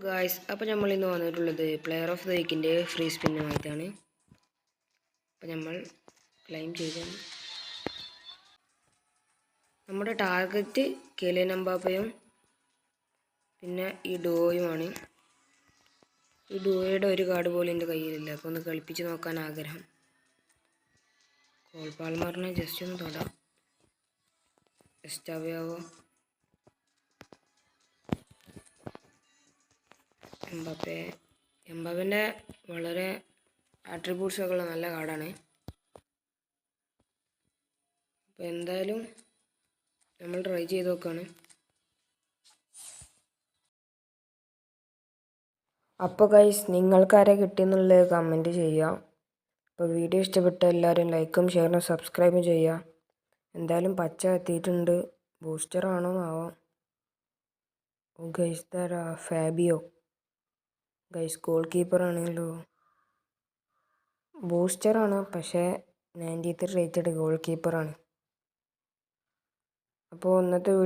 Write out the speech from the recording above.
Guys, അപ്പോൾ നമ്മൾ ഇന്ന് വന്നിട്ടുള്ളത് പ്ലെയർ ഓഫ് ദ വീക്കിൻ്റെ ഫ്രീ സ്പിന്നുമായിട്ടാണ്. അപ്പോൾ നമ്മൾ ക്ലെയിം ചെയ്ത് നമ്മുടെ ടാർഗറ്റ് കിലിയൻ എംബാപ്പയും പിന്നെ ഈ ഡുവോയുമാണ്. ഈ ഡുവോയുടെ ഒരു കാർഡ് പോലും എൻ്റെ കയ്യിലില്ല. അപ്പോൾ ഒന്ന് കളിപ്പിച്ച് നോക്കാൻ ആഗ്രഹം. കോൾ പാൽമറിനെ ജസ്റ്റ് ഒന്ന് തൊടാം. എസ്റ്റാവിയാവോ, എംബാപ്പേൻ്റെ വളരെ ആട്രിബ്യൂട്ട്സ് ഒക്കെ ഉള്ള നല്ല കാർഡാണ്. അപ്പോൾ എന്തായാലും നമ്മൾ ട്രൈ ചെയ്ത് നോക്കുകയാണ്. അപ്പോൾ ഗൈസ്, നിങ്ങൾക്കാരെ കിട്ടിയെന്നുള്ളത് കമൻറ്റ് ചെയ്യുക. അപ്പോൾ വീഡിയോ ഇഷ്ടപ്പെട്ട എല്ലാവരും ലൈക്കും ഷെയറും സബ്സ്ക്രൈബും ചെയ്യുക. എന്തായാലും പച്ച എത്തിയിട്ടുണ്ട്. ബൂസ്റ്ററാണോ ആവാം. ഓ ഗൈസ്, തരാ ഫാബിയോ ഗൈസ്, ഗോൾ കീപ്പറാണല്ലോ. ബൂസ്റ്ററാണ്, പക്ഷേ 93 റേറ്റഡ് ഗോൾ കീപ്പറാണ്. അപ്പോൾ ഇന്നത്തെ വീഡിയോ